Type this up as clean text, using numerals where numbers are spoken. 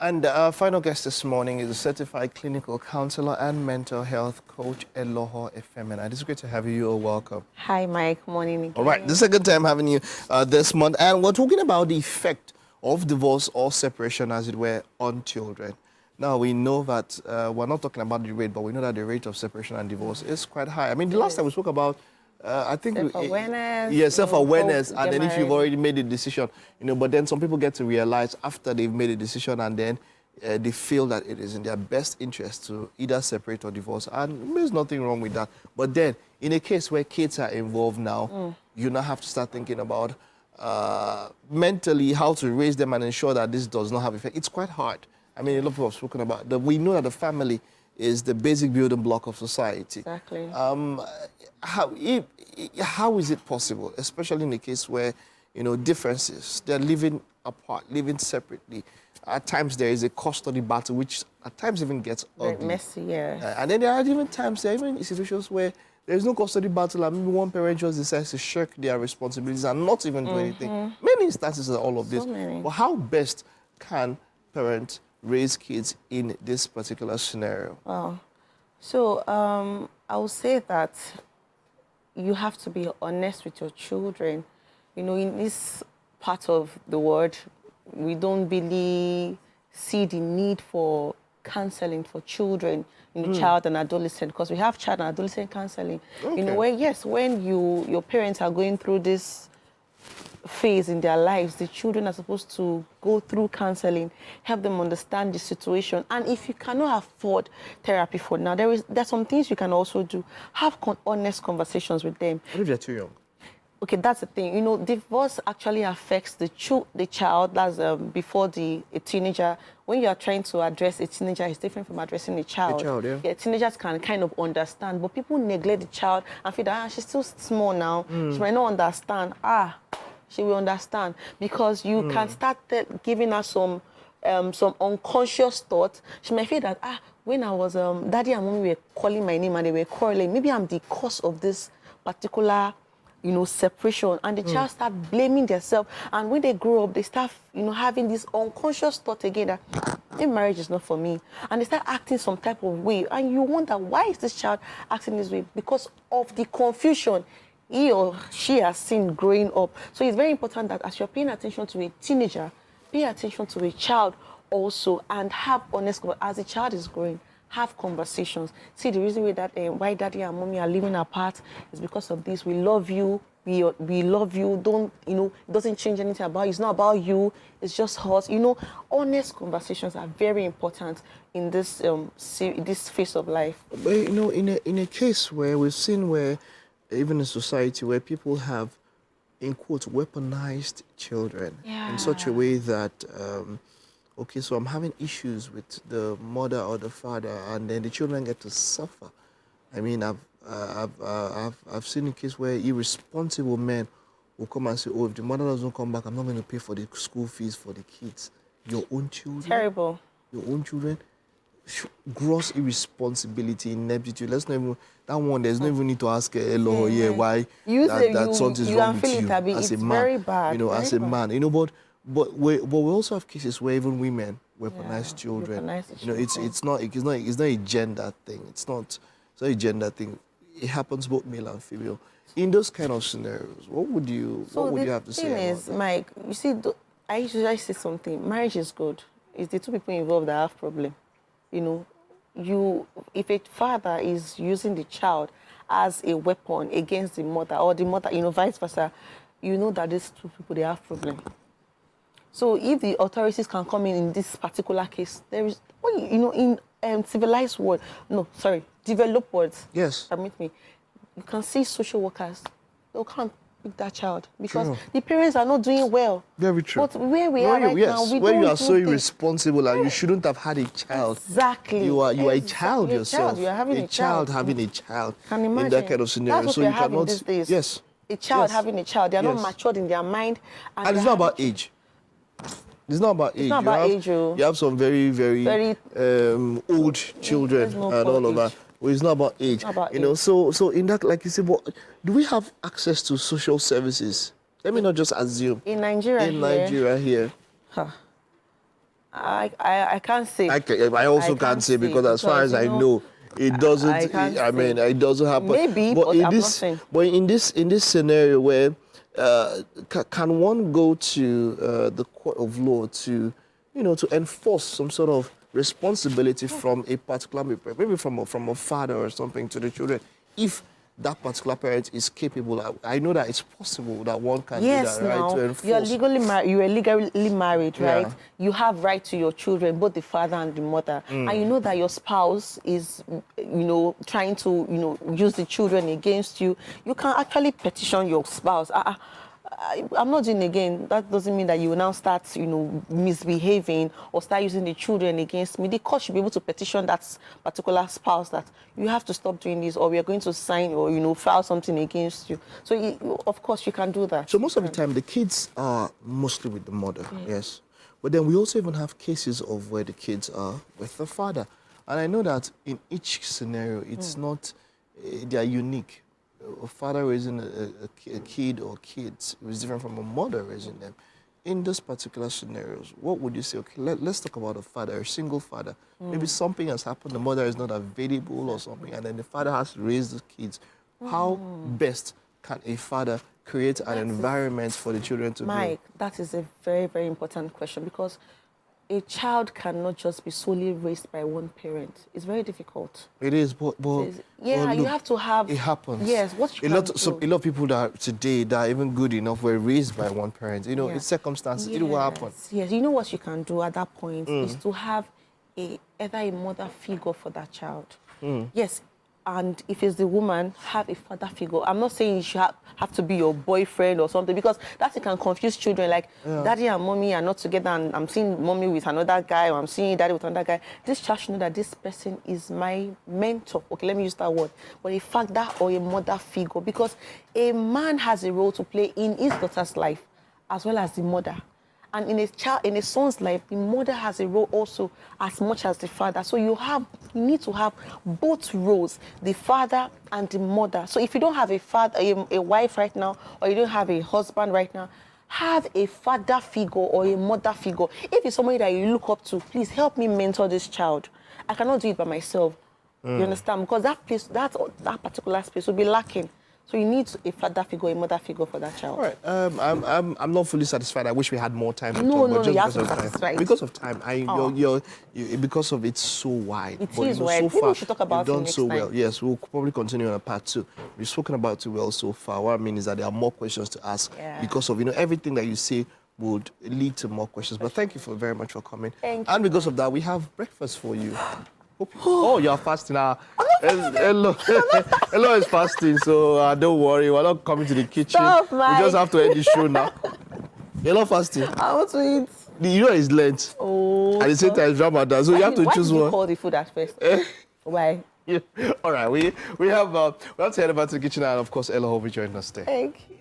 And our final guest this morning is a certified clinical counselor and mental health coach, Eloho Efemina. It's great to have you. You're welcome. Hi, Mike. Morning again. All right, the second time having you this month, and we're talking about the effect of divorce or separation, as it were, on children. Now, we know that we're not talking about the rate, but we know that the rate of separation and divorce is quite high. I mean, the last time we spoke about I think self-awareness. Yeah, self-awareness, and then if married. you've already made a decision, but then some people get to realize after they've made a decision, and then they feel that it is in their best interest to either separate or divorce, and there's nothing wrong with that. But then, in a case where kids are involved now, you now have to start thinking about mentally how to raise them and ensure that this does not have effect. It's quite hard. I mean, a lot of people have spoken about that. We know that the family is the basic building block of society. Exactly. How is it possible, especially in a case where, differences, they're living apart, living separately. At times there is a custody battle, which at times even gets ugly. Messy, yeah. And then there are even times, there are even situations where there is no custody battle, and maybe one parent just decides to shirk their responsibilities and not even do anything. Many instances of all of this. Many. But how best can parents raise kids in this particular scenario? Wow. So I would say that you have to be honest with your children. In this part of the world, we don't really see the need for counseling for children, child and adolescent, because we have child and adolescent counseling. Okay. When your parents are going through this phase in their lives, the children are supposed to go through counseling, help them understand the situation. And if you cannot afford therapy for now, there's some things you can also do. Have honest conversations with them. What if they're too young? Okay, that's the thing. Divorce actually affects the child. That's before a teenager. When you are trying to address a teenager, it's different from addressing a child. Yeah. Teenagers can kind of understand, but people neglect the child and feel that she's still small now. She might not understand. She will understand, because you can start giving her some unconscious thoughts. She might feel that when I was daddy and mommy were calling my name and they were quarreling, maybe I'm the cause of this particular separation, and the child start blaming themselves. And when they grow up, they start having this unconscious thought again that maybe marriage is not for me, and they start acting some type of way, and you wonder, why is this child acting this way? Because of the confusion he or she has seen growing up. So it's very important that as you're paying attention to a teenager, pay attention to a child also, and have honest, as the child is growing, have conversations. See, the reason why daddy and mommy are living apart is because of this. We love you. We love you. Don't, it doesn't change anything about you. It's not about you. It's just us. Honest conversations are very important in this this phase of life. But, in a case where we've seen where, even in society, where people have, in quotes, weaponized children in such a way that, okay, so I'm having issues with the mother or the father, and then the children get to suffer. I mean, I've seen a case where irresponsible men will come and say, "Oh, if the mother doesn't come back, I'm not going to pay for the school fees for the kids." Your own children. Terrible. Your own children. Gross irresponsibility, ineptitude. Let's not even that one. There's no even need to ask Eloho why that something's wrong with you as a man. Very bad. As a man. But we also have cases where even women weaponize children. It's not a gender thing. It's not a gender thing. It happens both male and female. In those kind of scenarios, what would you have to say about the thing is, Mike, you see, I usually say something. Marriage is good. It's the two people involved that have problem. If a father is using the child as a weapon against the mother, or the mother, vice versa, that these two people, they have problem. So if the authorities can come in this particular case, there is, in civilized world, developed worlds. Yes. Permit me. You can see social workers. They can't pick that child because True. the parents are not doing well. Very true. But where we are right now, we where don't you are do so things. irresponsible and you shouldn't have had a child. Exactly. You are a child yourself. You are having a child. Having a child. Can you imagine? In that kind of scenario. That's what so we are you having cannot. these days. Yes. A child Yes. having a child. They are not Yes. matured in their mind. And it's not about age. It's not about age. It's not about age. You have some very, very old children no and all of age. that. Well, it's not about age. Not about age. age. So in that, like you said, do we have access to social services? Let me not just assume. In Nigeria here. Huh. I can't say. I also can't say because as far as I know, it doesn't. I mean, it doesn't happen. Maybe, but in I'm this, not saying. but in this scenario where can one go to the court of law to, to enforce some sort of responsibility from a particular, maybe from a father or something to the children, if that particular parent is capable? I know that it's possible that one can do that, right? To enforce. You're legally married. You are legally married, right? Yeah. You have right to your children, both the father and the mother, and you know that your spouse is, trying to, use the children against you. You can actually petition your spouse. I'm not doing it again. That doesn't mean that you will now start, misbehaving or start using the children against me. The court should be able to petition that particular spouse that you have to stop doing this, or we are going to sign or, file something against you. So, of course, you can do that. So most of the time, the kids are mostly with the mother, yes. But then we also even have cases of where the kids are with the father. And I know that in each scenario, it's not, they are unique. A father raising a kid or kids is different from a mother raising them. In those particular scenarios, what would you say? Okay, let's talk about a father, a single father. Maybe something has happened, the mother is not available or something, and then the father has to raise the kids. How best can a father create an environment for the children to Mike, grow? that is a very, very important question, because a child cannot just be solely raised by one parent. It's very difficult. It is, but you look, have to have. It happens. Yes, a lot of people that today that are even good enough were raised by one parent. It's circumstances. It will happen. Yes, you know what you can do at that point is to have either a mother figure for that child. Yes. And if it's the woman, have a father figure. I'm not saying you should have to be your boyfriend or something, because that can confuse children. Like, daddy and mommy are not together, and I'm seeing mommy with another guy, or I'm seeing daddy with another guy. This child should know that this person is my mentor. Okay, let me use that word. But a father or a mother figure, because a man has a role to play in his daughter's life, as well as the mother. And in a son's life, the mother has a role also as much as the father. So you need to have both roles, the father and the mother. So if you don't have a wife right now, or you don't have a husband right now, have a father figure or a mother figure. If it's somebody that you look up to, please help me mentor this child. I cannot do it by myself. You understand? Because that particular space will be lacking. So you need a father figure, a mother figure for that child. All right. I'm not fully satisfied. I wish we had more time to talk. No, just you have to be satisfied. Because of time, because of it's so wide. It is wide. Maybe we should talk about it next time. Well. Yes, we'll probably continue on a part 2. We've spoken about it well so far. What I mean is that there are more questions to ask because of everything that you say would lead to more questions. But thank you very much for coming. Thank you. And because of that, we have breakfast for you. Oh, you're fasting now. Hello is fasting, so don't worry. We're not coming to the kitchen. Stop, Mike. We just have to end the show now. You're not fasting. I want to eat. It's Lent. Oh. At the same time, it's Ramadan, so you have to choose one. Why did you call the food at first? Why? Yeah. All right. We have to head over to the kitchen, and of course, Ella will be joining us there. Thank you.